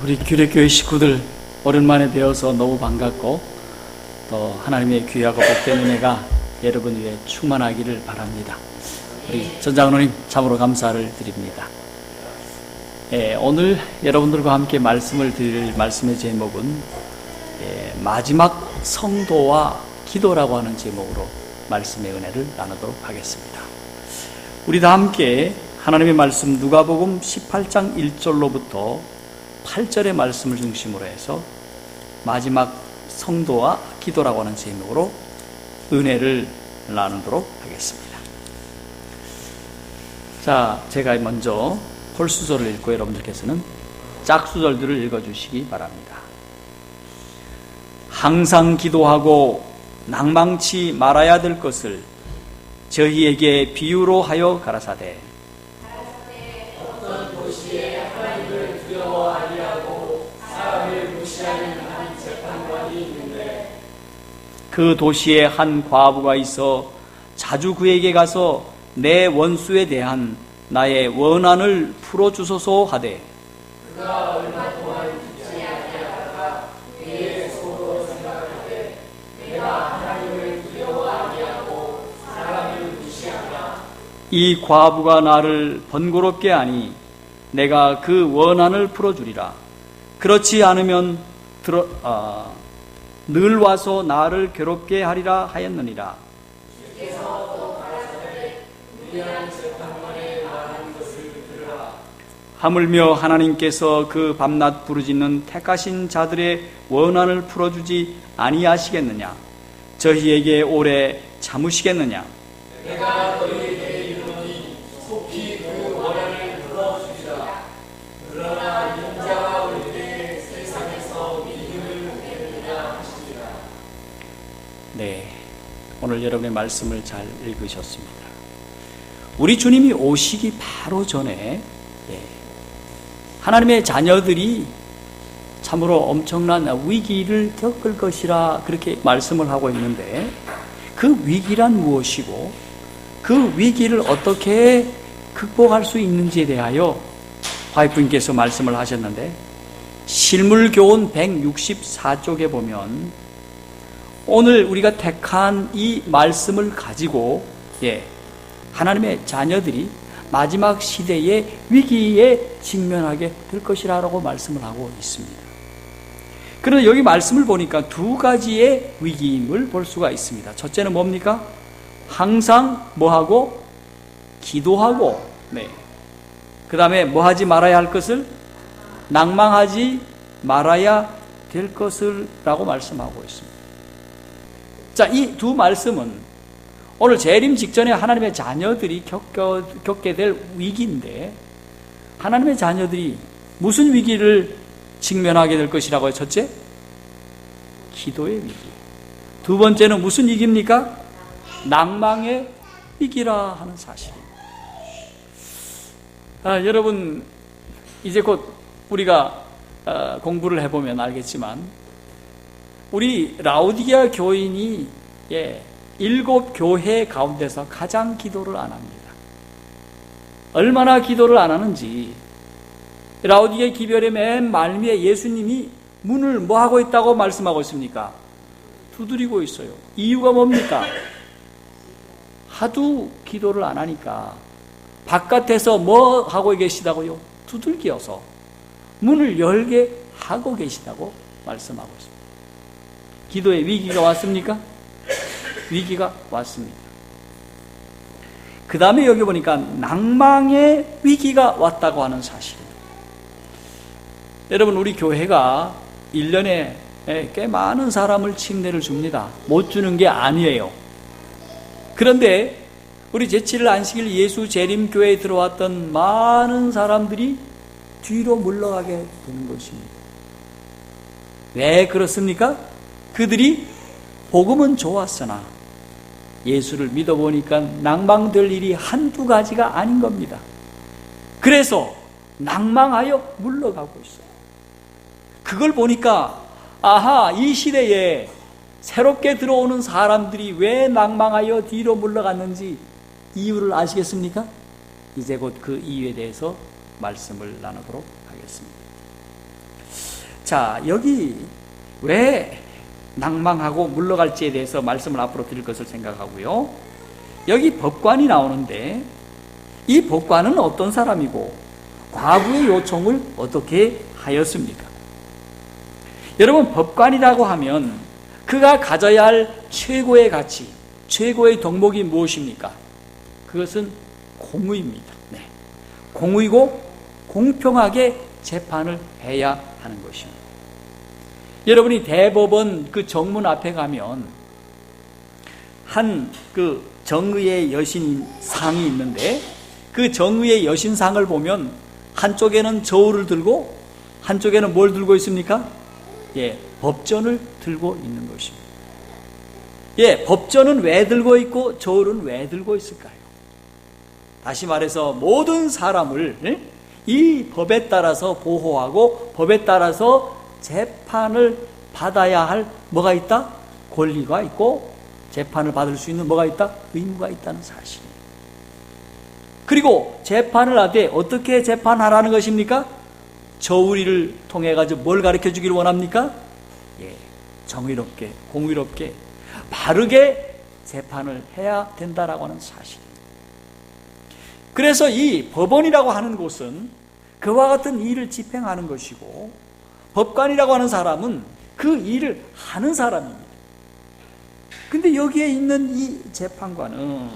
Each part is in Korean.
우리 규례교회 식구들 오랜만에 뵈어서 너무 반갑고 또 하나님의 귀하고 복된 은혜가 여러분 위에 충만하기를 바랍니다. 우리 전장로님 참으로 감사를 드립니다. 오늘 여러분들과 함께 말씀을 드릴 말씀의 제목은 마지막 성도와 기도라고 하는 제목으로 말씀의 은혜를 나누도록 하겠습니다. 우리 다 함께 하나님의 말씀 누가복음 18장 1절로부터 8절의 말씀을 중심으로 해서 마지막 성도와 기도라고 하는 제목으로 은혜를 나누도록 하겠습니다. 자, 제가 먼저 홀수절을 읽고 여러분들께서는 짝수절들을 읽어주시기 바랍니다. 항상 기도하고 낭망치 말아야 될 것을 저희에게 비유로 하여 가라사대 어떤 도시에 하나님을 두려워하리하고 사람을 무시하는 한 재판관이 있는데 그 도시에 한 과부가 있어 자주 그에게 가서 내 원수에 대한 나의 원한을 풀어주소서 하되 그가 얼마 동안 듣지 아니하다가 그의 속으로 생각하되 내가 하나님을 두려워하니하고 사람을 무시하나 이 과부가 나를 번거롭게 하니 내가 그 원한을 풀어주리라. 그렇지 않으면 늘 와서 나를 괴롭게 하리라 하였느니라. 주께서 또 가라사대 위대한 재판관의 말하는 것을 들으라. 하물며 하나님께서 그 밤낮 부르짖는 택하신 자들의 원한을 풀어주지 아니하시겠느냐? 저희에게 오래 참으시겠느냐? 내가 너희에게 이르노니 속히 그 원한을 풀어주리라. 그러나 이런 자가 올 때 세상에서 믿음을 얻겠느냐 하시리라. 네, 오늘 여러분의 말씀을 잘 읽으셨습니다. 우리 주님이 오시기 바로 전에 하나님의 자녀들이 참으로 엄청난 위기를 겪을 것이라 그렇게 말씀을 하고 있는데 그 위기란 무엇이고 그 위기를 어떻게 극복할 수 있는지에 대하여 화이프님께서 말씀을 하셨는데 실물교훈 164쪽에 보면 오늘 우리가 택한 이 말씀을 가지고 하나님의 자녀들이 마지막 시대의 위기에 직면하게 될 것이라고 말씀을 하고 있습니다. 그런데 여기 말씀을 보니까 두 가지의 위기임을 볼 수가 있습니다. 첫째는 뭡니까? 항상 뭐하고? 기도하고, 그 다음에 뭐 하지 말아야 할 것을? 낭망하지 말아야 될 것을 라고 말씀하고 있습니다. 자, 이 두 말씀은 오늘 재림 직전에 하나님의 자녀들이 겪게 될 위기인데 하나님의 자녀들이 무슨 위기를 직면하게 될 것이라고요? 첫째, 기도의 위기. 두 번째는 무슨 위기입니까? 낭망의 위기라 하는 사실입니다. 여러분, 이제 곧 우리가 공부를 해보면 알겠지만 우리 라오디게아 교인이 7 교회 가운데서 가장 기도를 안 합니다. 얼마나 기도를 안 하는지 라오디게아 기별의 맨 말미에 예수님이 문을 뭐 하고 있다고 말씀하고 있습니까? 두드리고 있어요. 이유가 뭡니까? 하도 기도를 안 하니까 바깥에서 뭐 하고 계시다고요? 두들겨서 문을 열게 하고 계시다고 말씀하고 있습니다. 기도의 위기가 왔습니까? 위기가 왔습니다. 그 다음에 여기 보니까 낭망의 위기가 왔다고 하는 사실입니다. 여러분, 우리 교회가 1년에 꽤 많은 사람을 침례를 줍니다. 못 주는 게 아니에요. 그런데 우리 제7일 안식일 예수 재림교회에 들어왔던 많은 사람들이 뒤로 물러가게 되는 것입니다. 왜 그렇습니까? 그들이 복음은 좋았으나 예수를 믿어보니까 낭망될 일이 한두 가지가 아닌 겁니다. 그래서 낭망하여 물러가고 있어요. 그걸 보니까 아하, 이 시대에 새롭게 들어오는 사람들이 왜 낭망하여 뒤로 물러갔는지 이유를 아시겠습니까? 이제 곧 그 이유에 대해서 말씀을 나누도록 하겠습니다. 자, 여기 왜 낭망하고 물러갈지에 대해서 말씀을 앞으로 드릴 것을 생각하고요. 여기 법관이 나오는데 이 법관은 어떤 사람이고 과부의 요청을 어떻게 하였습니까? 여러분, 법관이라고 하면 그가 가져야 할 최고의 가치, 최고의 덕목이 무엇입니까? 그것은 공의입니다. 네. 공의고 공평하게 재판을 해야 하는 것입니다. 여러분이 대법원 그 정문 앞에 가면 한 그 정의의 여신상이 있는데 그 정의의 여신상을 보면 한쪽에는 저울을 들고 한쪽에는 뭘 들고 있습니까? 예, 법전을 들고 있는 것입니다. 예, 법전은 왜 들고 있고 저울은 왜 들고 있을까요? 다시 말해서 모든 사람을 이 법에 따라서 보호하고 법에 따라서 재판을 받아야 할 뭐가 있다? 권리가 있고 재판을 받을 수 있는 뭐가 있다? 의무가 있다는 사실입니다. 그리고 재판을 하되 어떻게 재판하라는 것입니까? 저울이를 통해 가지고 뭘 가르쳐 주기를 원합니까? 예, 정의롭게, 공의롭게, 바르게 재판을 해야 된다라고 하는 사실입니다. 그래서 이 법원이라고 하는 곳은 그와 같은 일을 집행하는 것이고 법관이라고 하는 사람은 그 일을 하는 사람입니다. 근데 여기에 있는 이 재판관은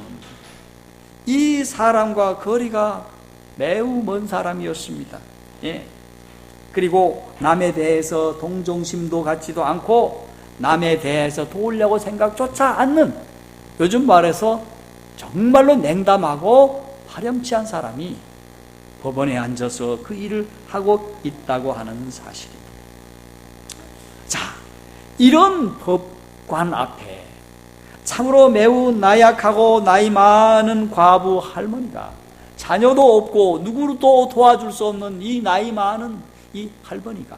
이 사람과 거리가 매우 먼 사람이었습니다. 예. 그리고 남에 대해서 동정심도 갖지도 않고 남에 대해서 도우려고 생각조차 않는, 요즘 말해서 정말로 냉담하고 파렴치한 사람이 법원에 앉아서 그 일을 하고 있다고 하는 사실입니다. 자, 이런 법관 앞에 참으로 매우 나약하고 나이 많은 과부 할머니가, 자녀도 없고 누구도 도와줄 수 없는 이 나이 많은 이 할머니가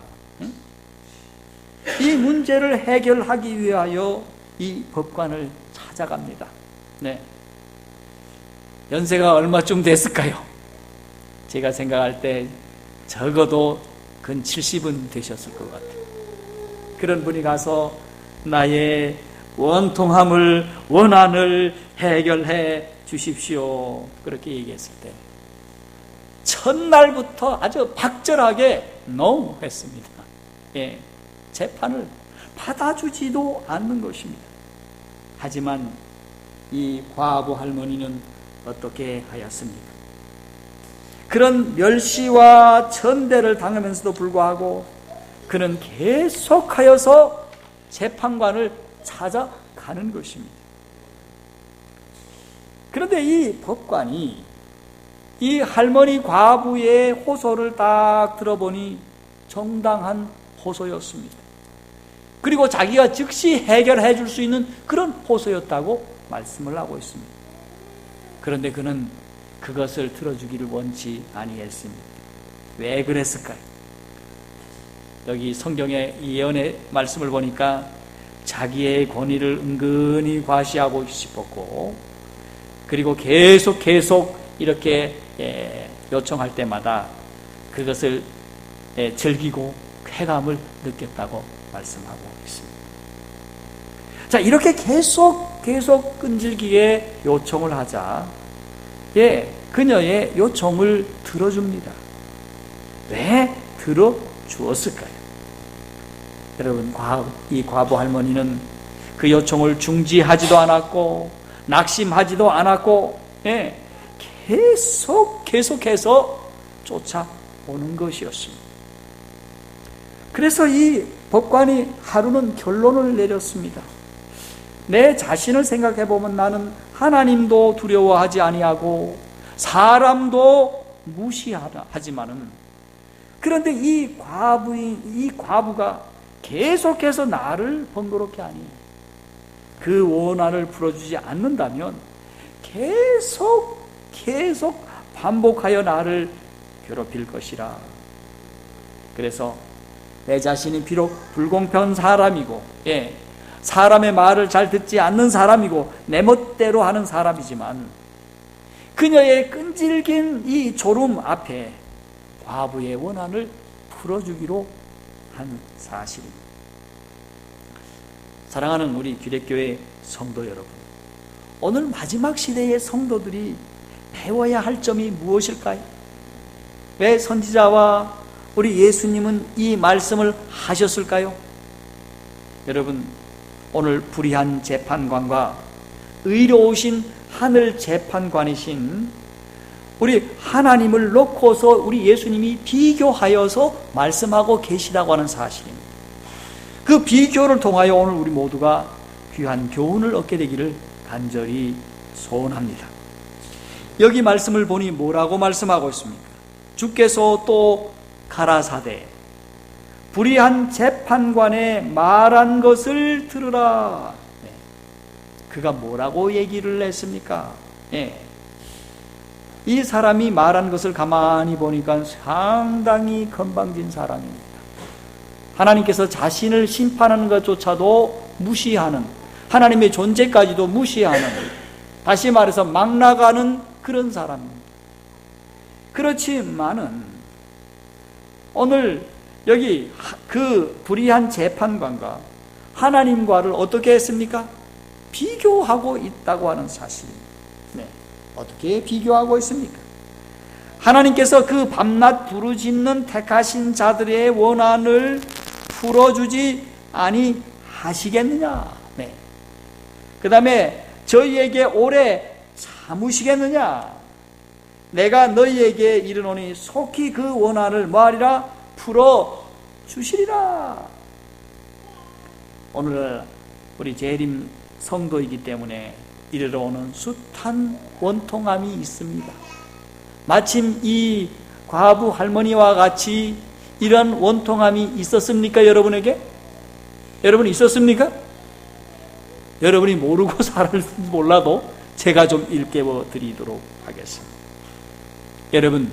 이 문제를 해결하기 위하여 이 법관을 찾아갑니다. 네. 연세가 얼마쯤 됐을까요? 제가 생각할 때 적어도 근 70은 되셨을 것 같아요. 그런 분이 가서 나의 원한을 해결해 주십시오. 그렇게 얘기했을 때 첫날부터 아주 박절하게 no 했습니다. 예, 재판을 받아주지도 않는 것입니다. 하지만 이 과부 할머니는 어떻게 하였습니까? 그런 멸시와 천대를 당하면서도 불구하고 그는 계속하여서 재판관을 찾아가는 것입니다. 그런데 이 법관이 이 할머니 과부의 호소를 딱 들어보니 정당한 호소였습니다. 그리고 자기가 즉시 해결해 줄 수 있는 그런 호소였다고 말씀을 하고 있습니다. 그런데 그는 그것을 들어주기를 원치 아니했습니다. 왜 그랬을까요? 여기 성경의 예언의 말씀을 보니까 자기의 권위를 은근히 과시하고 싶었고, 그리고 계속 이렇게 요청할 때마다 그것을 즐기고 쾌감을 느꼈다고 말씀하고 있습니다. 자, 이렇게 계속 끈질기게 요청을 하자 그녀의 요청을 들어줍니다. 왜 들어주었을까요? 여러분, 이 과부 할머니는 그 요청을 중지하지도 않았고 낙심하지도 않았고 계속해서 쫓아오는 것이었습니다. 그래서 이 법관이 하루는 결론을 내렸습니다. 내 자신을 생각해 보면 나는 하나님도 두려워하지 아니하고 사람도 무시하지만은, 그런데 이 과부가 계속해서 나를 번거롭게 하니 그 원한을 풀어주지 않는다면 계속 반복하여 나를 괴롭힐 것이라. 그래서 내 자신이 비록 불공평한 사람이고 사람의 말을 잘 듣지 않는 사람이고 내 멋대로 하는 사람이지만 그녀의 끈질긴 이 졸음 앞에 과부의 원한을 풀어주기로 한 사실입니다. 사랑하는 우리 규례교회 성도 여러분, 오늘 마지막 시대의 성도들이 배워야 할 점이 무엇일까요? 왜 선지자와 우리 예수님은 이 말씀을 하셨을까요? 여러분, 오늘 불의한 재판관과 의로우신 하늘 재판관이신 우리 하나님을 놓고서 우리 예수님이 비교하여서 말씀하고 계시다고 하는 사실입니다. 그 비교를 통하여 오늘 우리 모두가 귀한 교훈을 얻게 되기를 간절히 소원합니다. 여기 말씀을 보니 뭐라고 말씀하고 있습니까? 주께서 또 가라사대 불의한 재판관의 말한 것을 들으라. 그가 뭐라고 얘기를 했습니까? 이 사람이 말한 것을 가만히 보니까 상당히 건방진 사람입니다. 하나님께서 자신을 심판하는 것조차도 무시하는, 하나님의 존재까지도 무시하는, 다시 말해서 막 나가는 그런 사람입니다. 그렇지만은 오늘 여기 그 불의한 재판관과 하나님과를 어떻게 했습니까? 비교하고 있다고 하는 사실입니다. 어떻게 비교하고 있습니까? 하나님께서 그 밤낮 부르짖는 택하신 자들의 원한을 풀어주지 아니하시겠느냐? 그 다음에 저희에게 오래 참으시겠느냐? 내가 너희에게 이르노니 속히 그 원한을 뭐하리라? 풀어주시리라. 오늘 우리 재림 성도이기 때문에 이르러 오는 숱한 원통함이 있습니다. 마침 이 과부 할머니와 같이 이런 원통함이 있었습니까? 여러분에게? 여러분 있었습니까? 여러분이 모르고 살았을지 몰라도 제가 좀 일깨워 드리도록 하겠습니다. 여러분,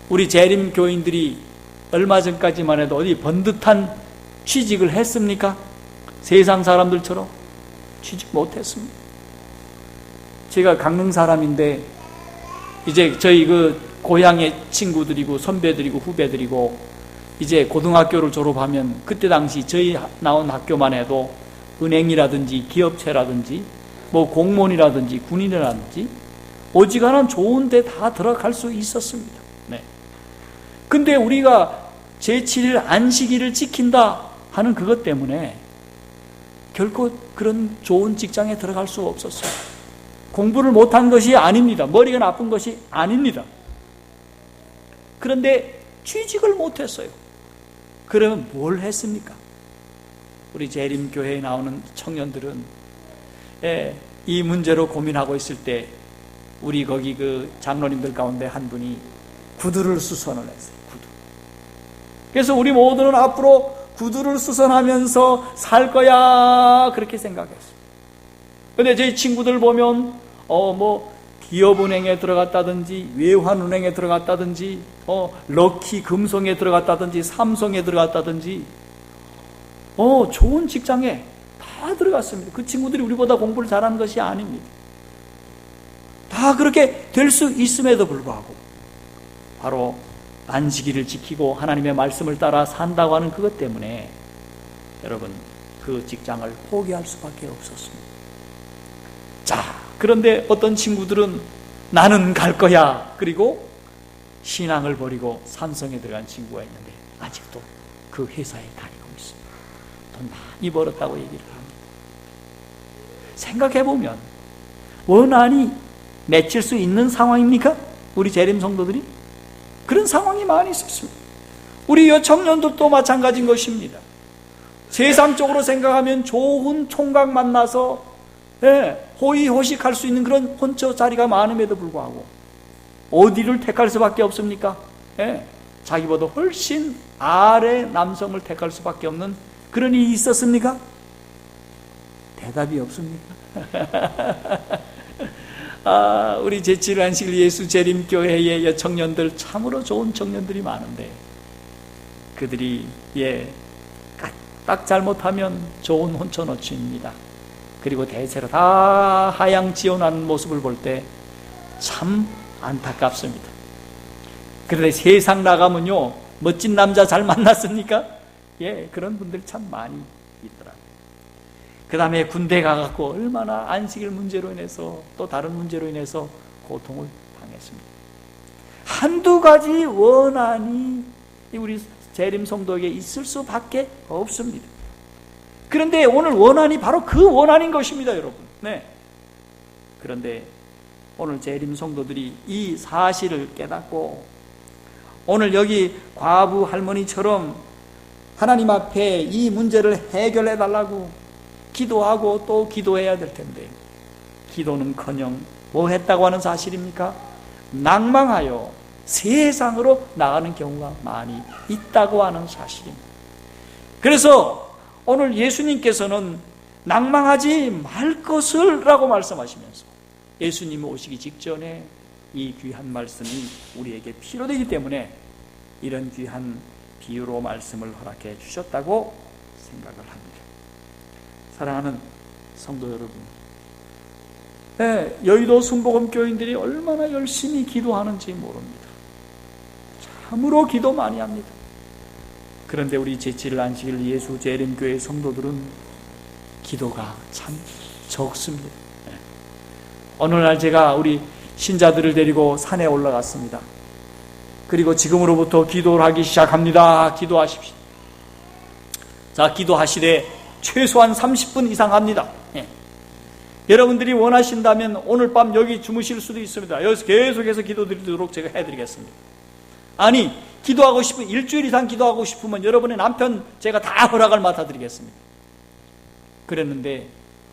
우리 재림 교인들이 얼마 전까지만 해도 어디 번듯한 취직을 했습니까? 세상 사람들처럼 취직 못했습니다. 제가 강릉 사람인데 이제 저희 그 고향의 친구들이고 선배들이고 후배들이고 이제 고등학교를 졸업하면 그때 당시 저희 나온 학교만 해도 은행이라든지 기업체라든지 뭐 공무원이라든지 군인이라든지 오지간한 좋은 데 다 들어갈 수 있었습니다. 근데 우리가 제7일 안식일을 지킨다 하는 그것 때문에 결코 그런 좋은 직장에 들어갈 수 없었어요. 공부를 못한 것이 아닙니다. 머리가 나쁜 것이 아닙니다. 그런데 취직을 못했어요. 그러면 뭘 했습니까? 우리 재림교회에 나오는 청년들은 이 문제로 고민하고 있을 때 우리 거기 그 장로님들 가운데 한 분이 구두를 수선을 했어요. 구두. 그래서 우리 모두는 앞으로 구두를 수선하면서 살 거야 그렇게 생각했어요. 근데 저희 친구들 보면 뭐 기업은행에 들어갔다든지 외환은행에 들어갔다든지 럭키 금성에 들어갔다든지 삼성에 들어갔다든지 좋은 직장에 다 들어갔습니다. 그 친구들이 우리보다 공부를 잘하는 것이 아닙니다. 다 그렇게 될 수 있음에도 불구하고 바로 안식일을 지키고 하나님의 말씀을 따라 산다고 하는 그것 때문에 여러분 그 직장을 포기할 수밖에 없었습니다. 자, 그런데 어떤 친구들은 나는 갈 거야 그리고 신앙을 버리고 삼성에 들어간 친구가 있는데 아직도 그 회사에 다니고 있습니다. 돈 많이 벌었다고 얘기를 합니다. 생각해보면 원한이 맺힐 수 있는 상황입니까? 우리 재림 성도들이? 그런 상황이 많이 있었습니다. 우리 여청년들도 마찬가지인 것입니다. 세상적으로 생각하면 좋은 총각 만나서 호의호식할 수 있는 그런 혼처 자리가 많음에도 불구하고 어디를 택할 수밖에 없습니까? 자기보다 훨씬 아래 남성을 택할 수밖에 없는 그런 일이 있었습니까? 대답이 없습니까? 우리 제7일 안식일 예수 재림교회의 여청년들 참으로 좋은 청년들이 많은데 그들이 딱 잘못하면 좋은 혼처노취입니다. 그리고 대체로 다 하향지원하는 모습을 볼 때 참 안타깝습니다. 그런데 세상 나가면요 멋진 남자 잘 만났습니까? 그런 분들 참 많이 있더라고요. 그 다음에 군대 가갖고 얼마나 안식일 문제로 인해서 또 다른 문제로 인해서 고통을 당했습니다. 한두 가지 원한이 우리 재림 성도에게 있을 수밖에 없습니다. 그런데 오늘 원한이 바로 그 원한인 것입니다, 여러분. 그런데 오늘 재림 성도들이 이 사실을 깨닫고 오늘 여기 과부 할머니처럼 하나님 앞에 이 문제를 해결해 달라고 기도하고 또 기도해야 될 텐데, 기도는커녕 뭐 했다고 하는 사실입니까? 낭망하여 세상으로 나가는 경우가 많이 있다고 하는 사실입니다. 그래서 오늘 예수님께서는 낭망하지 말 것을 라고 말씀하시면서 예수님이 오시기 직전에 이 귀한 말씀이 우리에게 필요되기 때문에 이런 귀한 비유로 말씀을 허락해 주셨다고 생각을 합니다. 사랑하는 성도 여러분, 여의도 순복음 교인들이 얼마나 열심히 기도하는지 모릅니다. 참으로 기도 많이 합니다. 그런데 우리 제7일 안식일 예수 재림교회 성도들은 기도가 참 적습니다. 어느 날 제가 우리 신자들을 데리고 산에 올라갔습니다. 그리고 지금으로부터 기도를 하기 시작합니다. 기도하십시오. 자, 기도하시되 최소한 30분 이상 합니다. 여러분들이 원하신다면 오늘 밤 여기 주무실 수도 있습니다. 여기서 계속해서 기도드리도록 제가 해드리겠습니다. 아니, 기도하고 싶으면 일주일 이상 기도하고 싶으면 여러분의 남편 제가 다 허락을 맡아드리겠습니다. 그랬는데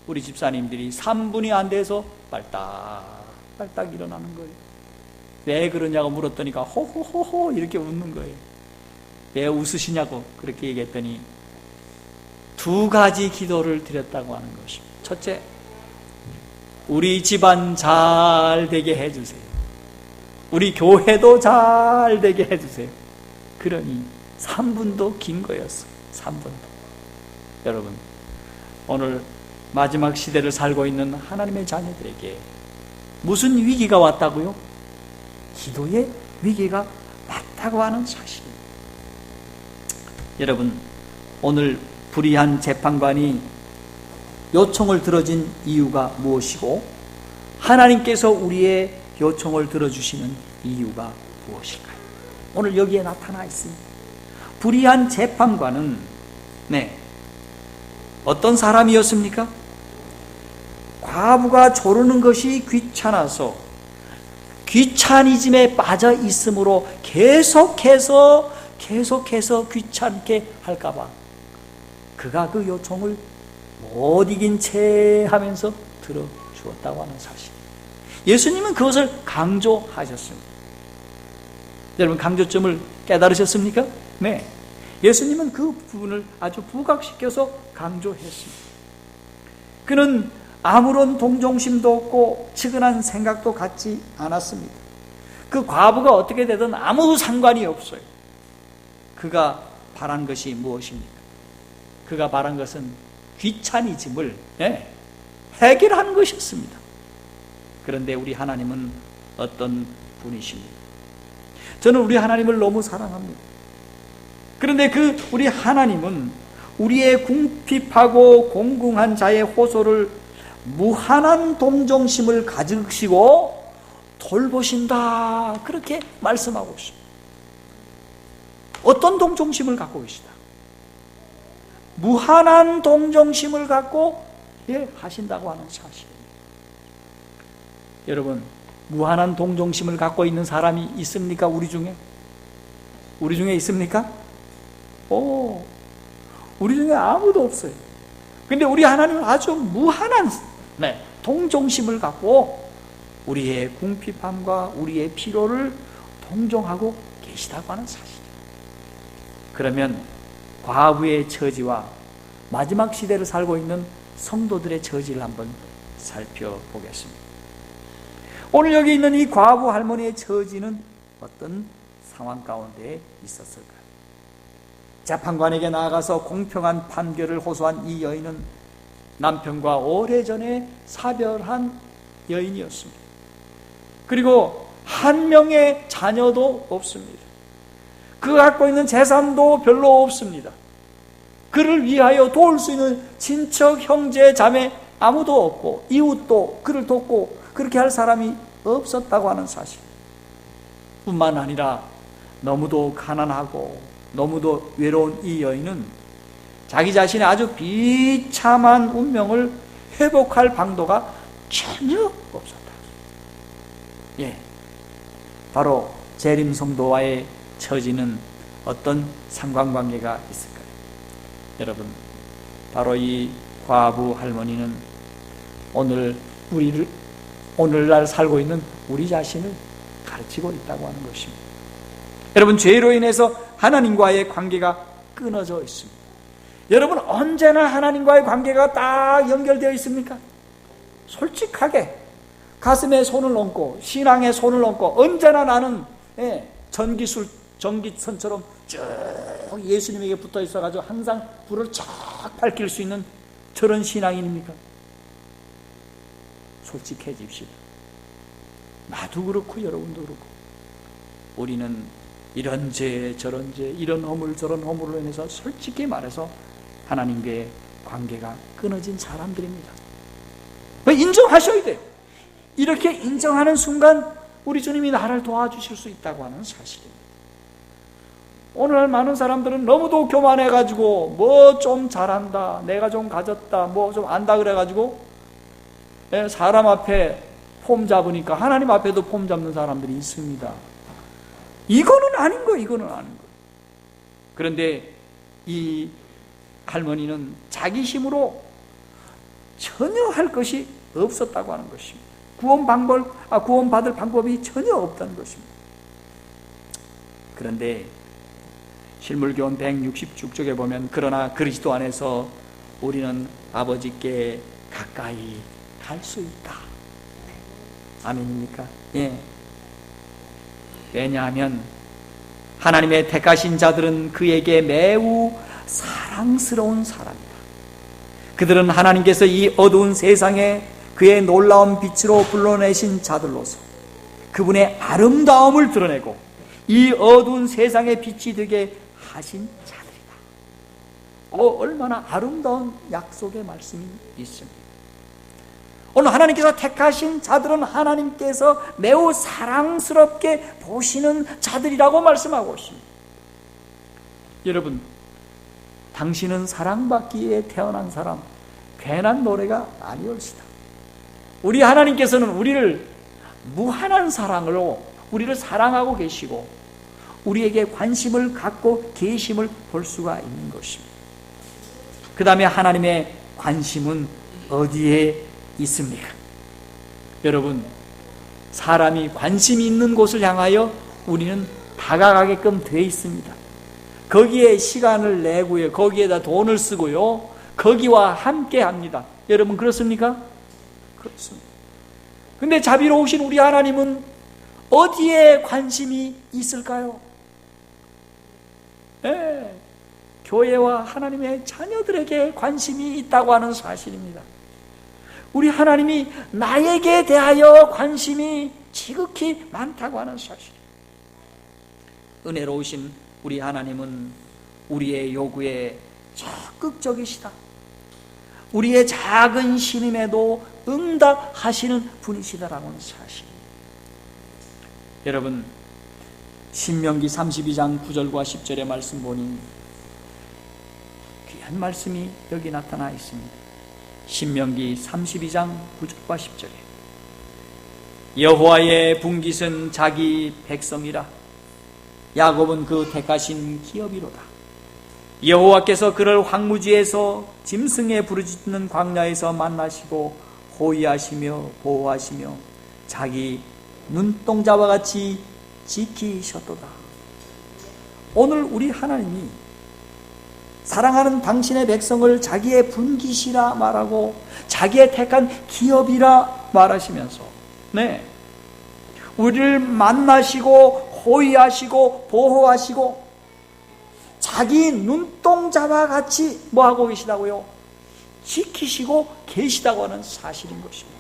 우리 집사님들이 3분이 안 돼서 빨딱 일어나는 거예요. 왜 그러냐고 물었더니까 호호호호 이렇게 웃는 거예요. 왜 웃으시냐고 그렇게 얘기했더니 2가지 기도를 드렸다고 하는 것입니다. 첫째, 우리 집안 잘 되게 해주세요. 우리 교회도 잘 되게 해주세요. 그러니 3분도 긴 거였어요. 3분도. 여러분, 오늘 마지막 시대를 살고 있는 하나님의 자녀들에게 무슨 위기가 왔다고요? 기도의 위기가 왔다고 하는 사실입니다. 여러분, 오늘 불의한 재판관이 요청을 들어준 이유가 무엇이고 하나님께서 우리의 요청을 들어주시는 이유가 무엇일까요? 오늘 여기에 나타나 있습니다. 불의한 재판관은 어떤 사람이었습니까? 과부가 조르는 것이 귀찮아서 귀차니즘에 빠져 있으므로 계속해서 귀찮게 할까봐 그가 그 요청을 못 이긴 채 하면서 들어주었다고 하는 사실. 예수님은 그것을 강조하셨습니다. 여러분, 강조점을 깨달으셨습니까? 네. 예수님은 그 부분을 아주 부각시켜서 강조했습니다. 그는 아무런 동정심도 없고 측은한 생각도 갖지 않았습니다. 그 과부가 어떻게 되든 아무 상관이 없어요. 그가 바란 것이 무엇입니까? 그가 바란 것은 귀차니즘을 해결하는 것이었습니다. 그런데 우리 하나님은 어떤 분이십니까? 저는 우리 하나님을 너무 사랑합니다. 그런데 그 우리 하나님은 우리의 궁핍하고 공궁한 자의 호소를 무한한 동정심을 가지시고 돌보신다, 그렇게 말씀하고 있습니다. 어떤 동정심을 갖고 계시다? 무한한 동정심을 갖고 하신다고 하는 사실입니다. 여러분, 무한한 동정심을 갖고 있는 사람이 있습니까? 우리 중에 있습니까? 우리 중에 아무도 없어요. 근데 우리 하나님은 아주 무한한 동정심을 갖고 우리의 궁핍함과 우리의 필요를 동정하고 계시다고 하는 사실이에요. 그러면 과부의 처지와 마지막 시대를 살고 있는 성도들의 처지를 한번 살펴보겠습니다. 오늘 여기 있는 이 과부 할머니의 처지는 어떤 상황 가운데 있었을까요? 재판관에게 나아가서 공평한 판결을 호소한 이 여인은 남편과 오래전에 사별한 여인이었습니다. 그리고 한 명의 자녀도 없습니다. 그가 갖고 있는 재산도 별로 없습니다. 그를 위하여 도울 수 있는 친척, 형제, 자매 아무도 없고 이웃도 그를 돕고 그렇게 할 사람이 없었다고 하는 사실 뿐만 아니라 너무도 가난하고 너무도 외로운 이 여인은 자기 자신의 아주 비참한 운명을 회복할 방도가 전혀 없었다. 바로 재림 성도와의 처지는 어떤 상관관계가 있을까요? 여러분, 바로 이 과부 할머니는 오늘날 살고 있는 우리 자신을 가르치고 있다고 하는 것입니다. 여러분, 죄로 인해서 하나님과의 관계가 끊어져 있습니다. 여러분, 언제나 하나님과의 관계가 딱 연결되어 있습니까? 솔직하게 가슴에 손을 얹고 신앙에 손을 얹고 언제나 나는 전기선처럼 쭉 예수님에게 붙어 있어가지고 항상 불을 쫙 밝힐 수 있는 저런 신앙인입니까? 솔직해집시다. 나도 그렇고 여러분도 그렇고 우리는 이런 죄 저런 죄 이런 허물 저런 허물로 인해서 솔직히 말해서 하나님과의 관계가 끊어진 사람들입니다. 인정하셔야 돼요. 이렇게 인정하는 순간 우리 주님이 나를 도와주실 수 있다고 하는 사실입니다. 오늘날 많은 사람들은 너무도 교만해가지고 뭐 좀 잘한다, 내가 좀 가졌다, 뭐 좀 안다 그래가지고 사람 앞에 폼 잡으니까 하나님 앞에도 폼 잡는 사람들이 있습니다. 이거는 아닌 거예요. 이거는 아닌 거예요. 그런데 이 할머니는 자기 힘으로 전혀 할 것이 없었다고 하는 것입니다. 구원받을 방법이 전혀 없다는 것입니다. 그런데 실물교훈 166쪽에 보면 그러나 그리스도 안에서 우리는 아버지께 가까이 갈 수 있다. 아멘입니까? 왜냐하면 하나님의 택하신 자들은 그에게 매우 사랑스러운 사람이다. 그들은 하나님께서 이 어두운 세상에 그의 놀라운 빛으로 불러내신 자들로서 그분의 아름다움을 드러내고 이 어두운 세상의 빛이 되게 하신 자들이다. 얼마나 아름다운 약속의 말씀이 있습니다. 오늘 하나님께서 택하신 자들은 하나님께서 매우 사랑스럽게 보시는 자들이라고 말씀하고 있습니다. 여러분, 당신은 사랑받기 위해 태어난 사람, 괜한 노래가 아니올시다. 우리 하나님께서는 우리를 무한한 사랑으로 우리를 사랑하고 계시고 우리에게 관심을 갖고 계심을 볼 수가 있는 것입니다. 그 다음에 하나님의 관심은 어디에 있습니까? 여러분, 사람이 관심이 있는 곳을 향하여 우리는 다가가게끔 되어 있습니다. 거기에 시간을 내고요, 거기에다 돈을 쓰고요, 거기와 함께 합니다. 여러분 그렇습니까? 그렇습니다. 근데 자비로우신 우리 하나님은 어디에 관심이 있을까요? 교회와 하나님의 자녀들에게 관심이 있다고 하는 사실입니다. 우리 하나님이 나에게 대하여 관심이 지극히 많다고 하는 사실. 은혜로우신 우리 하나님은 우리의 요구에 적극적이시다. 우리의 작은 신음에도 응답하시는 분이시다라는 사실. 여러분, 신명기 32장 9절과 10절의 말씀 보니 귀한 말씀이 여기 나타나 있습니다. 신명기 32장 9절과 10절에 여호와의 분깃은 자기 백성이라 야곱은 그 택하신 기업이로다. 여호와께서 그를 황무지에서 짐승에 부르짖는 광야에서 만나시고 호위하시며 보호하시며 자기 눈동자와 같이 지키셨도다. 오늘 우리 하나님이 사랑하는 당신의 백성을 자기의 분깃이라 말하고 자기의 택한 기업이라 말하시면서 우리를 만나시고 호위하시고 보호하시고 자기 눈동자와 같이 뭐하고 계시다고요? 지키시고 계시다고 하는 사실인 것입니다.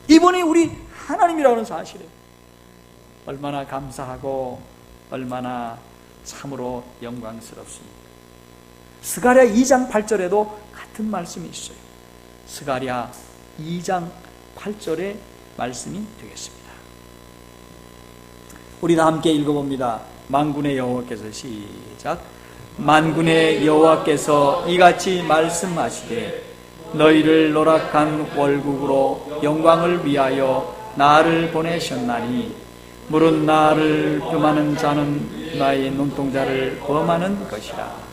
이분이 우리 하나님이라는 사실이에요. 얼마나 감사하고 얼마나 참으로 영광스럽습니다. 스가랴 2장 8절에도 같은 말씀이 있어요. 스가랴 2장 8절의 말씀이 되겠습니다. 우리 다 함께 읽어봅니다. 만군의 여호와께서 시작. 만군의 여호와께서 이같이 말씀하시되 너희를 노력한 월국으로 영광을 위하여 나를 보내셨나니 물은 나를 범하는 자는 나의 눈동자를 범하는 것이라.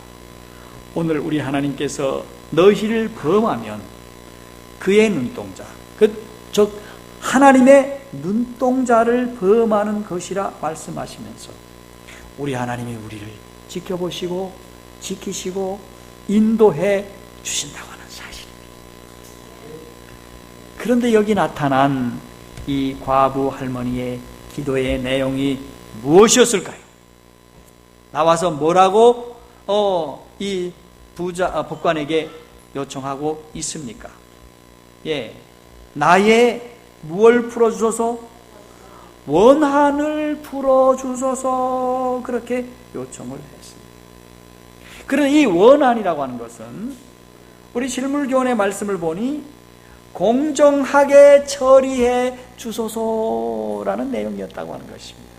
오늘 우리 하나님께서 너희를 범하면 그의 눈동자, 즉 하나님의 눈동자를 범하는 것이라 말씀하시면서 우리 하나님이 우리를 지켜보시고 지키시고 인도해 주신다고 하는 사실입니다. 그런데 여기 나타난 이 과부 할머니의 기도의 내용이 무엇이었을까요? 나와서 뭐라고 이 법관에게 요청하고 있습니까? 나의 무엇을 풀어주소서? 원한을 풀어주소서. 그렇게 요청을 했습니다. 그런데 이 원한이라고 하는 것은 우리 실물교훈의 말씀을 보니 공정하게 처리해 주소서라는 내용이었다고 하는 것입니다.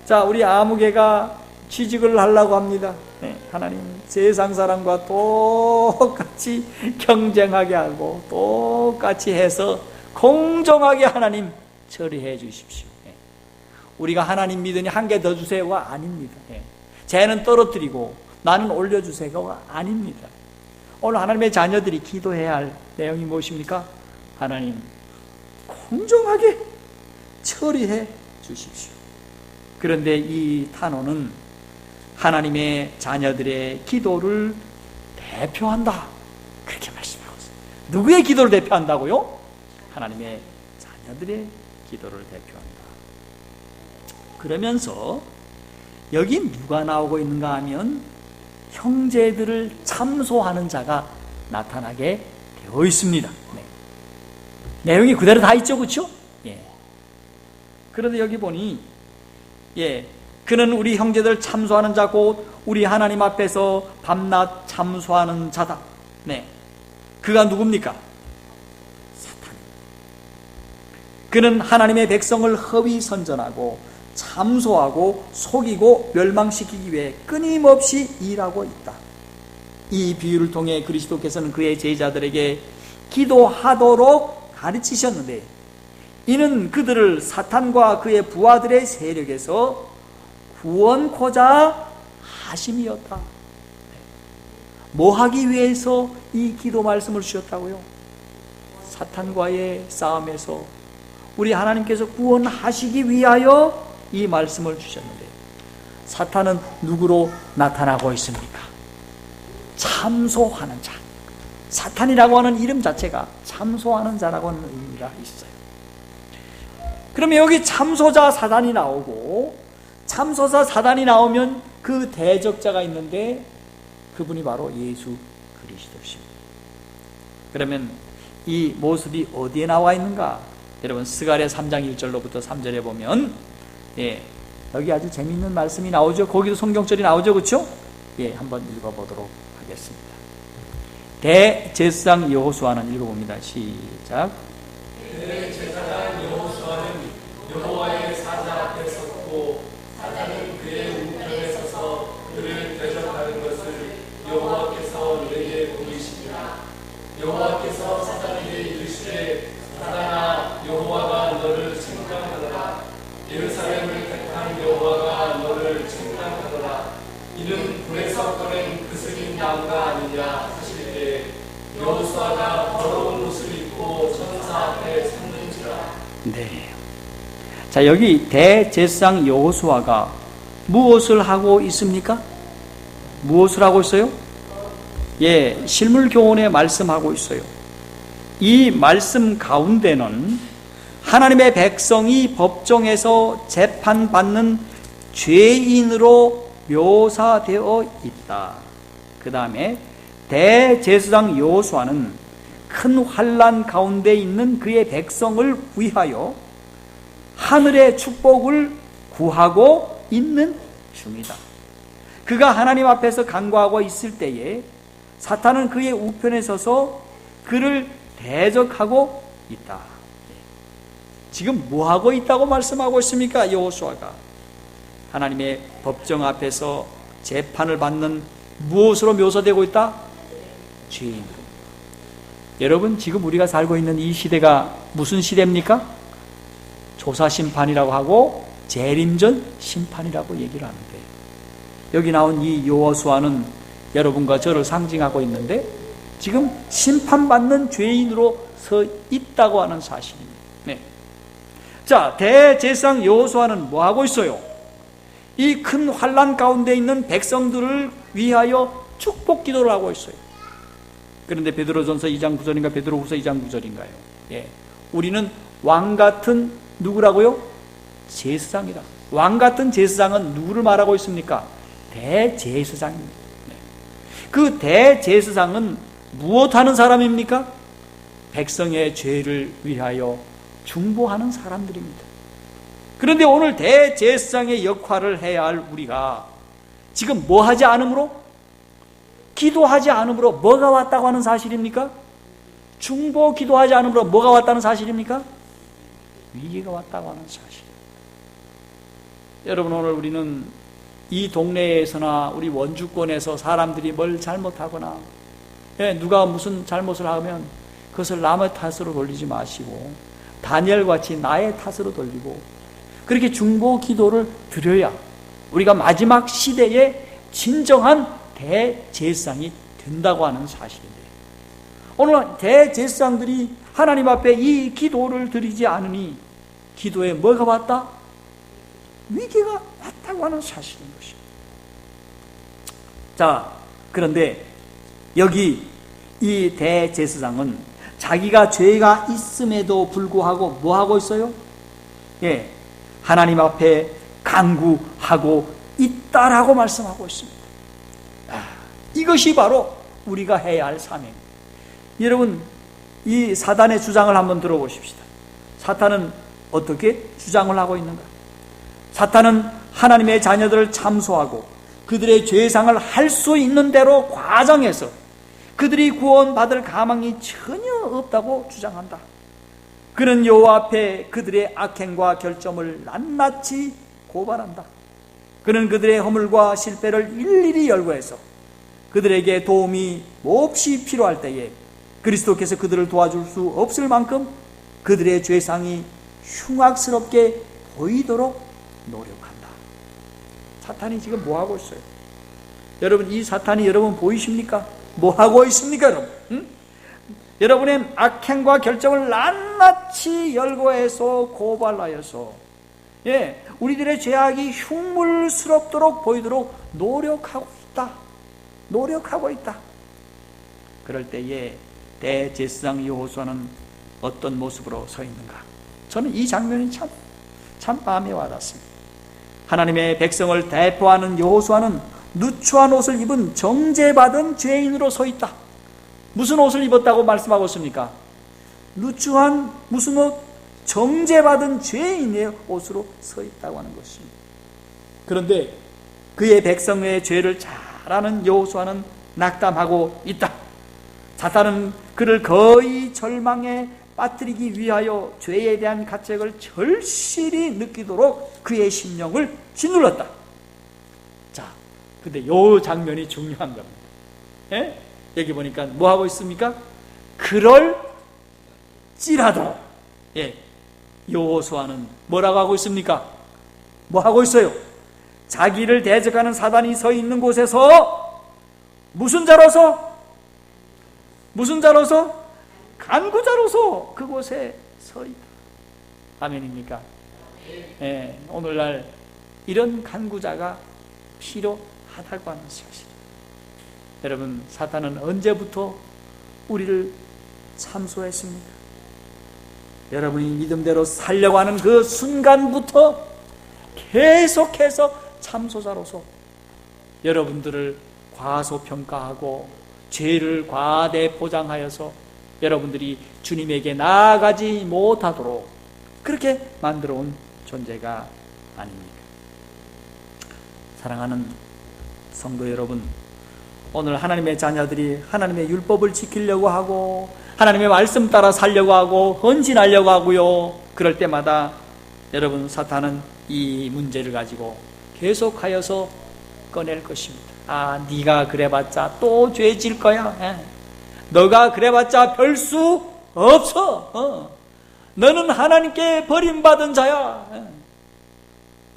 자, 우리 아무개가 취직을 하려고 합니다. 하나님, 세상 사람과 똑같이 경쟁하게 하고 똑같이 해서 공정하게 하나님 처리해 주십시오. 우리가 하나님 믿으니 한 개 더 주세요가 아닙니다. 쟤는 떨어뜨리고 나는 올려주세요가 아닙니다. 오늘 하나님의 자녀들이 기도해야 할 내용이 무엇입니까? 하나님, 공정하게 처리해 주십시오. 그런데 이 탄원은 하나님의 자녀들의 기도를 대표한다, 그렇게 말씀하고 있습니다. 누구의 기도를 대표한다고요? 하나님의 자녀들의 기도를 대표한다. 그러면서 여기 누가 나오고 있는가 하면 형제들을 참소하는 자가 나타나게 되어 있습니다. 내용이 그대로 다 있죠, 그렇죠? 그런데 여기 보니 그는 우리 형제들 참소하는 자 곧 우리 하나님 앞에서 밤낮 참소하는 자다. 그가 누굽니까? 사탄. 그는 하나님의 백성을 허위 선전하고 참소하고 속이고 멸망시키기 위해 끊임없이 일하고 있다. 이 비유를 통해 그리스도께서는 그의 제자들에게 기도하도록 가르치셨는데 이는 그들을 사탄과 그의 부하들의 세력에서 구원코자 하심이었다. 뭐 하기 위해서 이 기도 말씀을 주셨다고요? 사탄과의 싸움에서 우리 하나님께서 구원하시기 위하여 이 말씀을 주셨는데 사탄은 누구로 나타나고 있습니까? 참소하는 자. 사탄이라고 하는 이름 자체가 참소하는 자라고 하는 의미가 있어요. 그러면 여기 참소자 사단이 나오고 참소자 사단이 나오면 그 대적자가 있는데 그분이 바로 예수 그리스도십니다. 그러면 이 모습이 어디에 나와 있는가? 여러분 스가랴 3장 1절로부터 3절에 보면 여기 아주 재미있는 말씀이 나오죠. 거기도 성경절이 나오죠, 그렇죠? 한번 읽어보도록 하겠습니다. 대제사장 여호수아는 읽어봅니다. 시작. 대제사장 여호수아는 여호와의 사자 앞에 섰고 사자는 그의 우편에 서서 그를 대적하는 것을 여호와께서 내게 보이시니라. 여호와께서 사자에게 이르시되 사자나 여호와가 너를 책망하더라. 예루살렘을 택한 여호와가 너를 책망하더라. 이는 불에서 꺼낸 그슬인 나무가 아니냐 하실 때 여호수아가 더러운 옷을 입고 천사 앞에 섰는지라. 자, 여기 대제사장 여호수아가 무엇을 하고 있습니까? 무엇을 하고 있어요? 실물교훈에 말씀하고 있어요. 이 말씀 가운데는 하나님의 백성이 법정에서 재판받는 죄인으로 묘사되어 있다. 그 다음에 대제사장 여호수아는 큰 환난 가운데 있는 그의 백성을 위하여 하늘의 축복을 구하고 있는 중이다. 그가 하나님 앞에서 간구하고 있을 때에 사탄은 그의 우편에 서서 그를 대적하고 있다. 지금 뭐하고 있다고 말씀하고 있습니까? 여호수아가 하나님의 법정 앞에서 재판을 받는 무엇으로 묘사되고 있다? 죄인으로. 여러분, 지금 우리가 살고 있는 이 시대가 무슨 시대입니까? 조사심판이라고 하고 재림전 심판이라고 얘기를 하는데, 여기 나온 이 여호수아는 여러분과 저를 상징하고 있는데 지금 심판받는 죄인으로 서 있다고 하는 사실입니다. 네. 자, 대제사장 여호수아는 뭐 하고 있어요? 이 큰 환난 가운데 있는 백성들을 위하여 축복 기도를 하고 있어요. 그런데 베드로전서 2장 9절인가 베드로후서 2장 9절인가요? 예. 우리는 왕 같은 누구라고요? 제사장이라. 왕 같은 제사장은 누구를 말하고 있습니까? 대제사장입니다. 네. 그 대제사장은 무엇하는 사람입니까? 백성의 죄를 위하여 중보하는 사람들입니다. 그런데 오늘 대제사장의 역할을 해야 할 우리가 지금 뭐 하지 않으므로? 기도하지 않으므로 뭐가 왔다고 하는 사실입니까? 중보 기도하지 않으므로 뭐가 왔다는 사실입니까? 위기가 왔다고 하는 사실. 여러분, 오늘 우리는 이 동네에서나 우리 원주권에서 사람들이 뭘 잘못하거나 누가 무슨 잘못을 하면 그것을 남의 탓으로 돌리지 마시고 다니엘같이 나의 탓으로 돌리고 그렇게 중보 기도를 드려야 우리가 마지막 시대에 진정한 대제사장이 된다고 하는 사실인데, 오늘 대제사장들이 하나님 앞에 이 기도를 드리지 않으니 기도에 뭐가 왔다? 위기가 왔다고 하는 사실인 것입니다. 자, 그런데 여기 이 대제사장은 자기가 죄가 있음에도 불구하고 뭐 하고 있어요? 예, 하나님 앞에 간구하고 있다라고 말씀하고 있습니다. 이것이 바로 우리가 해야 할 사명입니다. 여러분, 이 사단의 주장을 한번 들어보십시다. 사탄은 어떻게 주장을 하고 있는가? 사탄은 하나님의 자녀들을 참소하고 그들의 죄상을 할 수 있는 대로 과정해서 그들이 구원받을 가망이 전혀 없다고 주장한다. 그는 여호와 앞에 그들의 악행과 결점을 낱낱이 고발한다. 그는 그들의 허물과 실패를 일일이 열거해서 그들에게 도움이 몹시 필요할 때에 그리스도께서 그들을 도와줄 수 없을 만큼 그들의 죄상이 흉악스럽게 보이도록 노력한다. 사탄이 지금 뭐 하고 있어요? 여러분, 이 사탄이 여러분 보이십니까? 뭐 하고 있습니까, 여러분? 응? 여러분의 악행과 결정을 낱낱이 열거해서 고발하여서 우리들의 죄악이 흉물스럽도록 보이도록 노력하고 있다. 그럴 때에 대제사장 여호수아는 어떤 모습으로 서 있는가? 저는 이 장면이 참 마음에 와닿습니다. 하나님의 백성을 대표하는 여호수아는 누추한 옷을 입은 정죄받은 죄인으로 서 있다. 무슨 옷을 입었다고 말씀하고 있습니까? 누추한 무슨 옷? 정죄받은 죄인의 옷으로 서 있다고 하는 것입니다. 그런데 그의 백성의 죄를 잘 아는 여호수아는 낙담하고 있다. 사탄은 그를 거의 절망에 빠뜨리기 위하여 죄에 대한 가책을 절실히 느끼도록 그의 심령을 짓눌렀다. 자, 근데 요 장면이 중요한 겁니다. 예? 여기 보니까 뭐 하고 있습니까? 그럴지라도 여호수아는 뭐라고 하고 있습니까? 뭐 하고 있어요? 자기를 대적하는 사단이 서 있는 곳에서 무슨 자로서? 간구자로서 그곳에 서 있다. 아멘입니까? 오늘날 이런 간구자가 필요하다고 하는 사실. 여러분, 사탄은 언제부터 우리를 참소했습니까? 여러분이 믿음대로 살려고 하는 그 순간부터 계속해서 참소자로서 여러분들을 과소평가하고 죄를 과대포장하여서 여러분들이 주님에게 나아가지 못하도록 그렇게 만들어온 존재가 아닙니까? 사랑하는 성도 여러분, 오늘 하나님의 자녀들이 하나님의 율법을 지키려고 하고 하나님의 말씀 따라 살려고 하고 헌신하려고 하고요, 그럴 때마다 여러분, 사탄은 이 문제를 가지고 계속하여서 꺼낼 것입니다. 네가 그래봤자 또 죄질 거야. 너가 그래봤자 별 수 없어. 너는 하나님께 버림받은 자야.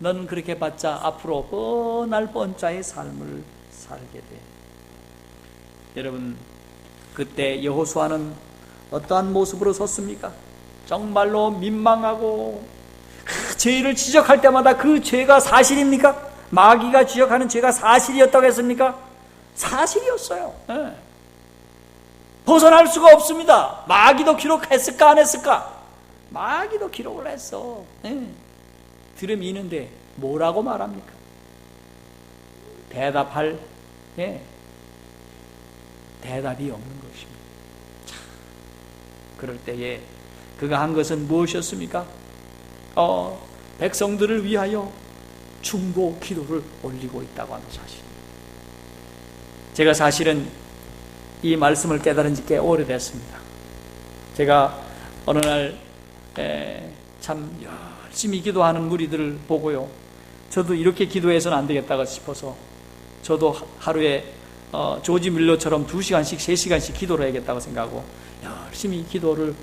너는 그렇게 봤자 앞으로 뻔할 뻔자의 삶을 살게 돼. 여러분, 그때 여호수아는 어떠한 모습으로 섰습니까? 정말로 민망하고 죄를 지적할 때마다 그 죄가 사실입니까? 마귀가 지적하는 죄가 사실이었다고 했습니까? 사실이었어요. 벗어날 수가 없습니다. 마귀도 기록했을까 안 했을까? 마귀도 기록을 했어. 들음이 있는데 뭐라고 말합니까? 대답할 대답이 없는 것입니다. 자, 그럴 때에 그가 한 것은 무엇이었습니까? 백성들을 위하여 중보 기도를 올리고 있다고 하는 사실입니다. 제가 사실은 이 말씀을 깨달은 지 꽤 오래됐습니다. 제가 어느 날 참 열심히 기도하는 무리들을 보고요, 저도 이렇게 기도해서는 안 되겠다고 싶어서 저도 하루에 조지 밀러처럼 2시간씩 3시간씩 기도를 해야겠다고 생각하고 열심히 기도를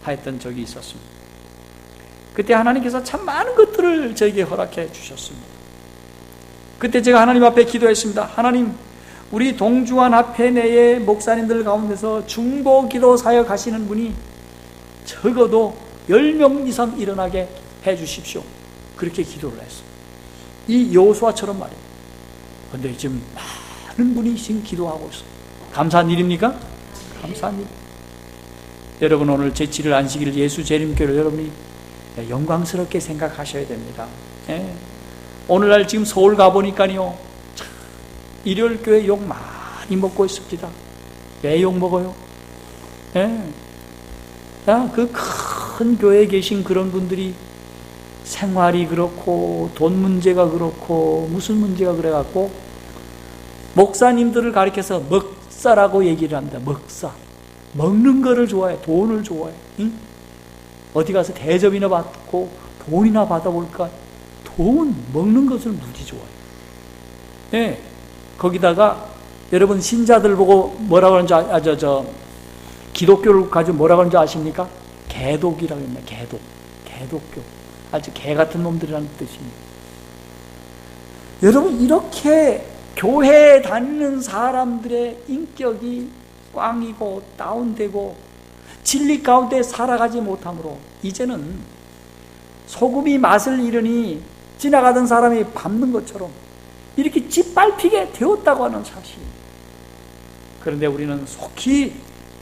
하였던 적이 있었습니다. 그때 하나님께서 참 많은 것들을 저에게 허락해 주셨습니다. 그때 제가 하나님 앞에 기도했습니다. 하나님, 우리 동주한 앞에 내의 목사님들 가운데서 중보 기도 사역 하시는 분이 적어도 10명 이상 일어나게 해 주십시오. 그렇게 기도를 했어요. 이 여호수아처럼 말이에요. 그런데 지금 많은 분이 지금 기도하고 있어요. 감사한 일입니까? 감사한 일. 여러분, 오늘 제7일 안식일 예수 재림교를 여러분이 영광스럽게 생각하셔야 됩니다. 오늘날 지금 서울 가보니까요, 일요일 교회 욕 많이 먹고 있습니다. 왜 욕 먹어요? 그 큰 교회에 계신 그런 분들이 생활이 그렇고 돈 문제가 그렇고 무슨 문제가 그래갖고 목사님들을 가리켜서 먹사라고 얘기를 합니다. 먹사. 먹는 거를 좋아해. 돈을 좋아해. 응? 어디 가서 대접이나 받고 돈이나 받아볼까? 돈, 먹는 것을 무지 좋아해. 거기다가 여러분, 신자들 보고 뭐라 그러는지 기독교를 가지고 뭐라 그러는지 아십니까? 개독이라고 했나? 개독교. 아주 개 같은 놈들이라는 뜻입니다. 여러분, 이렇게 교회에 다니는 사람들의 인격이 꽝이고 다운되고 진리 가운데 살아가지 못함으로 이제는 소금이 맛을 잃으니 지나가던 사람이 밟는 것처럼 이렇게 짓밟히게 되었다고 하는 사실입니다. 그런데 우리는 속히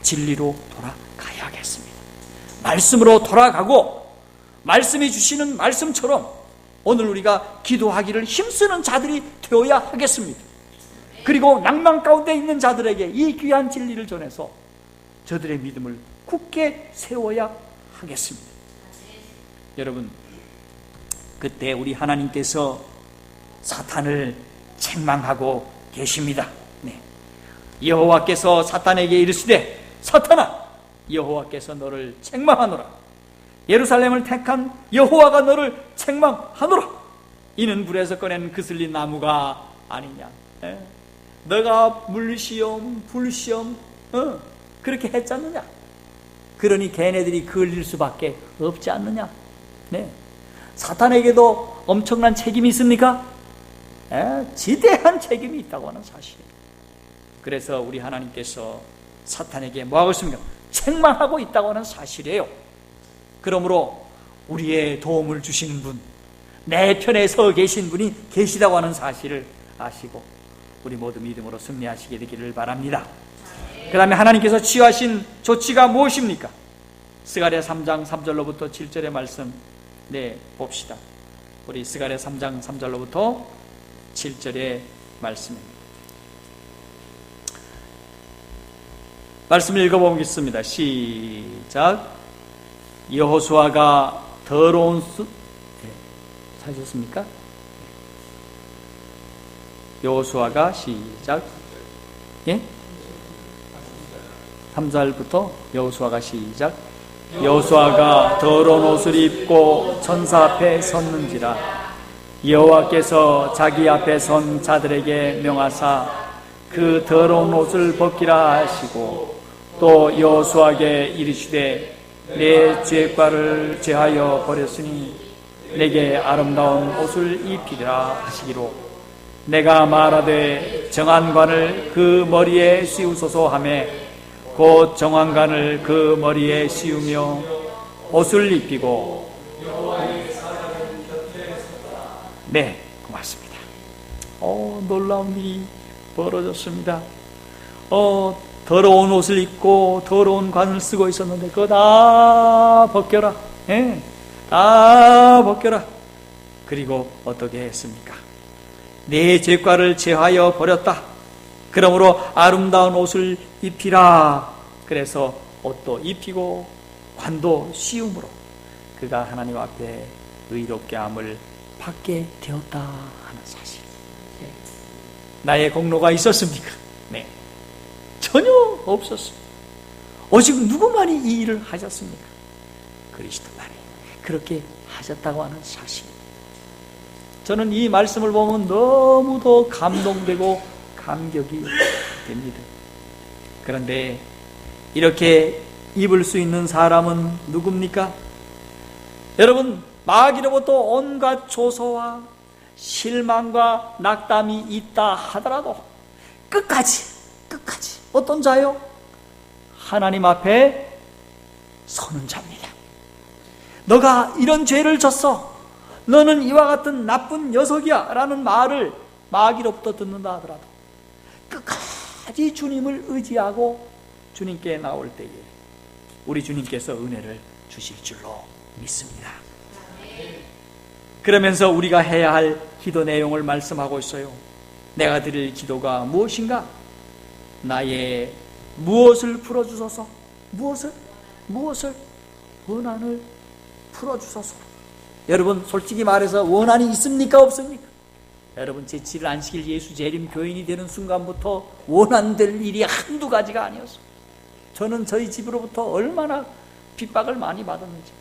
진리로 돌아가야겠습니다. 말씀으로 돌아가고 말씀이 주시는 말씀처럼 오늘 우리가 기도하기를 힘쓰는 자들이 되어야 하겠습니다. 그리고 낭만 가운데 있는 자들에게 이 귀한 진리를 전해서 저들의 믿음을 굳게 세워야 하겠습니다. 여러분, 그때 우리 하나님께서 사탄을 책망하고 계십니다. 여호와께서 사탄에게 이르시되, 사탄아, 여호와께서 너를 책망하노라. 예루살렘을 택한 여호와가 너를 책망하노라. 이는 불에서 꺼낸 그슬린 나무가 아니냐. 너가 물시험 불시험 그렇게 했지 않느냐. 그러니 걔네들이 걸릴 수밖에 없지 않느냐. 사탄에게도 엄청난 책임이 있습니까? 지대한 책임이 있다고 하는 사실이에요. 그래서 우리 하나님께서 사탄에게 뭐하고 있습니까? 책망하고 있다고 하는 사실이에요. 그러므로 우리의 도움을 주시는 분, 내 편에 서 계신 분이 계시다고 하는 사실을 아시고 우리 모두 믿음으로 승리하시게 되기를 바랍니다. 그 다음에 하나님께서 취하신 조치가 무엇입니까? 스가랴 3장 3절로부터 7절의 말씀 봅시다. 우리 스가랴 3장 3절로부터 7절의 말씀입니다. 말씀을 읽어보겠습니다. 시작. 여호수아가 더러운 찾으셨습니까? 여호수아가 시작. 예? 3절부터 여호수아가 시작. 여호수아가 더러운 옷을 입고 천사 앞에 섰는지라 여호와께서 자기 앞에 선 자들에게 명하사 그 더러운 옷을 벗기라 하시고 또 여호수아에게 이르시되 내 죄과를 제하여 버렸으니 내게 아름다운 옷을 입히리라 하시기로 내가 말하되 정한관을 그 머리에 씌우소서 하매 곧 정한관을 그 머리에 씌우며 옷을 입히고 네, 고맙습니다. 놀라운 일이 벌어졌습니다. 더러운 옷을 입고 더러운 관을 쓰고 있었는데 그거 다 벗겨라. 예, 다 벗겨라. 그리고 어떻게 했습니까? 내 죄과를 제하여 버렸다. 그러므로 아름다운 옷을 입히라. 그래서 옷도 입히고 관도 씌움으로 그가 하나님 앞에 의롭게 함을 받게 되었다 하는 사실. 나의 공로가 있었습니까? 네, 전혀 없었습니다. 오직 누구만이 이 일을 하셨습니까? 그리스도만이 그렇게 하셨다고 하는 사실. 저는 이 말씀을 보면 너무도 감동되고 감격이 됩니다. 그런데 이렇게 입을 수 있는 사람은 누굽니까? 여러분, 마귀로부터 온갖 조소와 실망과 낙담이 있다 하더라도 끝까지 어떤 자요? 하나님 앞에 서는 자입니다. 너가 이런 죄를 졌어. 너는 이와 같은 나쁜 녀석이야 라는 말을 마귀로부터 듣는다 하더라도 끝까지 주님을 의지하고 주님께 나올 때에 우리 주님께서 은혜를 주실 줄로 믿습니다. 그러면서 우리가 해야 할 기도 내용을 말씀하고 있어요. 내가 드릴 기도가 무엇인가? 나의 무엇을 풀어주소서. 무엇을? 원한을 풀어주소서. 여러분, 솔직히 말해서 원한이 있습니까? 없습니까? 여러분, 제7일 안식일 예수 재림 교인이 되는 순간부터 원한될 일이 한두 가지가 아니었어요. 저는 저희 집으로부터 얼마나 핍박을 많이 받았는지,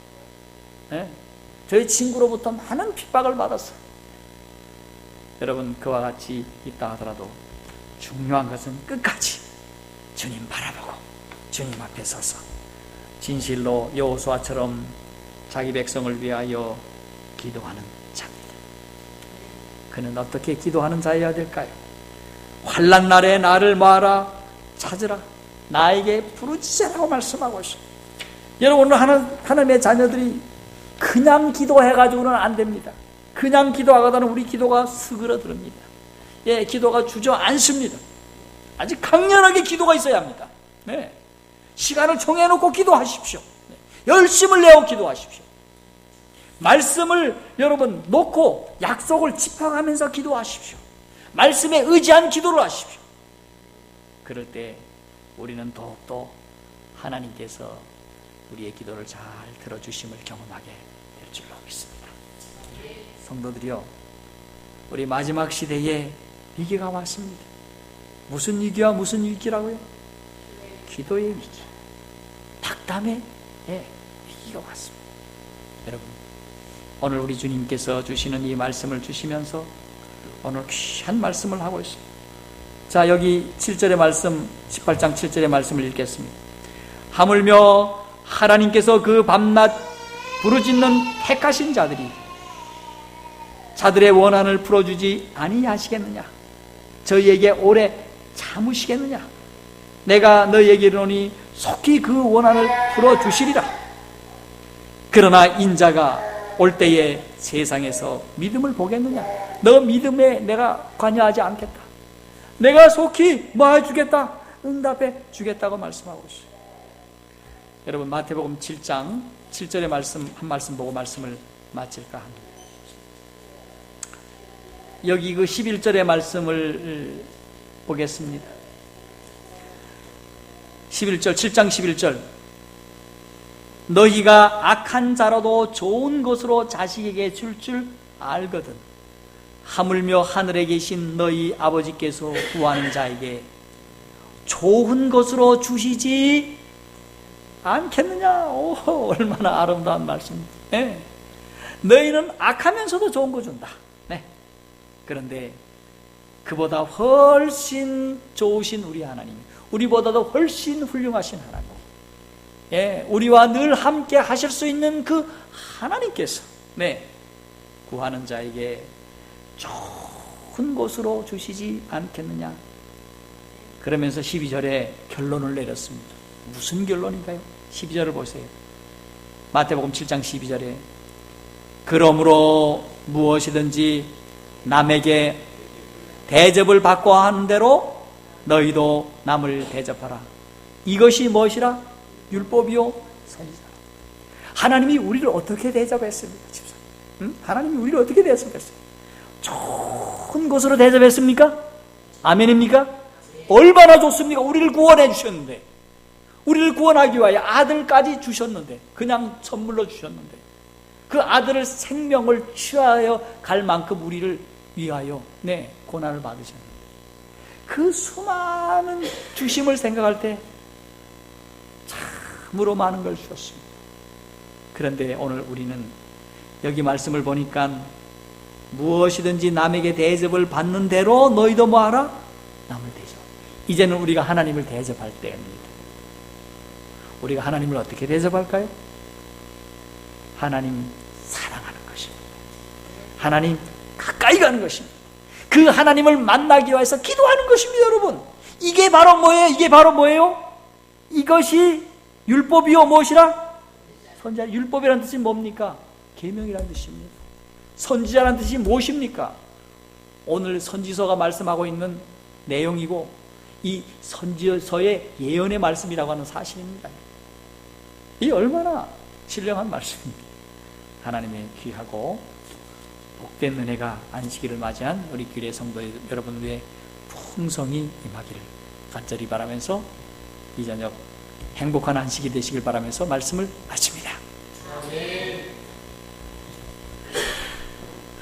네? 저희 친구로부터 많은 핍박을 받았어요. 여러분, 그와 같이 있다 하더라도 중요한 것은 끝까지 주님 바라보고 주님 앞에 서서 진실로 여호수아처럼 자기 백성을 위하여 기도하는 자입니다. 그는 어떻게 기도하는 자여야 될까요? 환난 날에 나를 모아라, 찾으라, 나에게 부르짖으라고 말씀하고 있어요. 여러분, 오늘 하나님의 자녀들이 그냥 기도해가지고는 안 됩니다. 그냥 기도하다는 우리 기도가 스그러듭니다. 예, 기도가 주저앉습니다. 아주 강렬하게 기도가 있어야 합니다. 네. 시간을 정해놓고 기도하십시오. 네. 열심을 내어 기도하십시오. 말씀을 여러분 놓고 약속을 짚어가면서 기도하십시오. 말씀에 의지한 기도를 하십시오. 그럴 때 우리는 더욱더 하나님께서 우리의 기도를 잘 들어주심을 경험하게 될 줄로 믿습니다. 성도들이여, 우리 마지막 시대에 위기가 왔습니다. 무슨 위기와 무슨 위기라고요? 기도의 위기, 낙담의 위기가 왔습니다. 여러분, 오늘 우리 주님께서 주시는 이 말씀을 주시면서 오늘 귀한 말씀을 하고 있습니다. 자, 여기 7절의 말씀, 18장 7절의 말씀을 읽겠습니다. 하물며 하나님께서 그 밤낮 부르짖는 택하신 자들의 원한을 풀어주지 아니하시겠느냐? 저희에게 오래 참으시겠느냐? 내가 너희에게 이르노니 속히 그 원한을 풀어주시리라. 그러나 인자가 올 때에 세상에서 믿음을 보겠느냐? 너 믿음에 내가 관여하지 않겠다. 내가 속히 뭐 해주겠다? 응답해 주겠다고 말씀하고 있어요. 여러분, 마태복음 7장 7절의 말씀 한 말씀 보고 말씀을 마칠까 합니다. 여기 그 11절의 말씀을 보겠습니다. 11절, 7장 11절. 너희가 악한 자라도 좋은 것으로 자식에게 줄 알거든 하물며 하늘에 계신 너희 아버지께서 구하는 자에게 좋은 것으로 주시지 않겠느냐. 오, 얼마나 아름다운 말씀입니다. 네. 너희는 악하면서도 좋은 거 준다. 네. 그런데 그보다 훨씬 좋으신 우리 하나님, 우리보다도 훨씬 훌륭하신 하나님, 예, 우리와 늘 함께 하실 수 있는 그 하나님께서 네, 구하는 자에게 좋은 곳으로 주시지 않겠느냐. 그러면서 12절에 결론을 내렸습니다. 무슨 결론인가요? 12절을 보세요. 마태복음 7장 12절에 그러므로 무엇이든지 남에게 대접을 받고 하는 대로 너희도 남을 대접하라. 이것이 무엇이라? 율법이요 선지자라. 하나님이 우리를 어떻게 대접했습니까? 집사님? 하나님이 우리를 어떻게 대접했어요? 좋은 것으로 대접했습니까? 아멘입니까? 얼마나 좋습니까? 우리를 구원해 주셨는데, 우리를 구원하기 위하여 아들까지 주셨는데, 그냥 선물로 주셨는데, 그 아들을 생명을 취하여 갈 만큼 우리를 위하여 네, 고난을 받으셨는데, 그 수많은 주심을 생각할 때 참으로 많은 걸 주셨습니다. 그런데 오늘 우리는 여기 말씀을 보니까 무엇이든지 남에게 대접을 받는 대로 너희도 뭐하라? 남을 대접. 이제는 우리가 하나님을 대접할 때입니다. 우리가 하나님을 어떻게 대접할까요? 하나님 사랑하는 것입니다. 하나님 가까이 가는 것입니다. 그 하나님을 만나기 위해서 기도하는 것입니다. 여러분, 이게 바로 뭐예요? 이게 바로 뭐예요? 이것이 율법이요 무엇이라? 선지자. 율법이라는 뜻이 뭡니까? 계명이라는 뜻입니다. 선지자라는 뜻이 무엇입니까? 오늘 선지서가 말씀하고 있는 내용이고 이 선지서의 예언의 말씀이라고 하는 사실입니다. 이 얼마나 신령한 말씀입니다. 하나님의 귀하고 복된 은혜가 안식일을 맞이한 우리 교회 성도 여러분 위에 풍성히 임하기를 간절히 바라면서 이 저녁 행복한 안식이 되시길 바라면서 말씀을 마칩니다.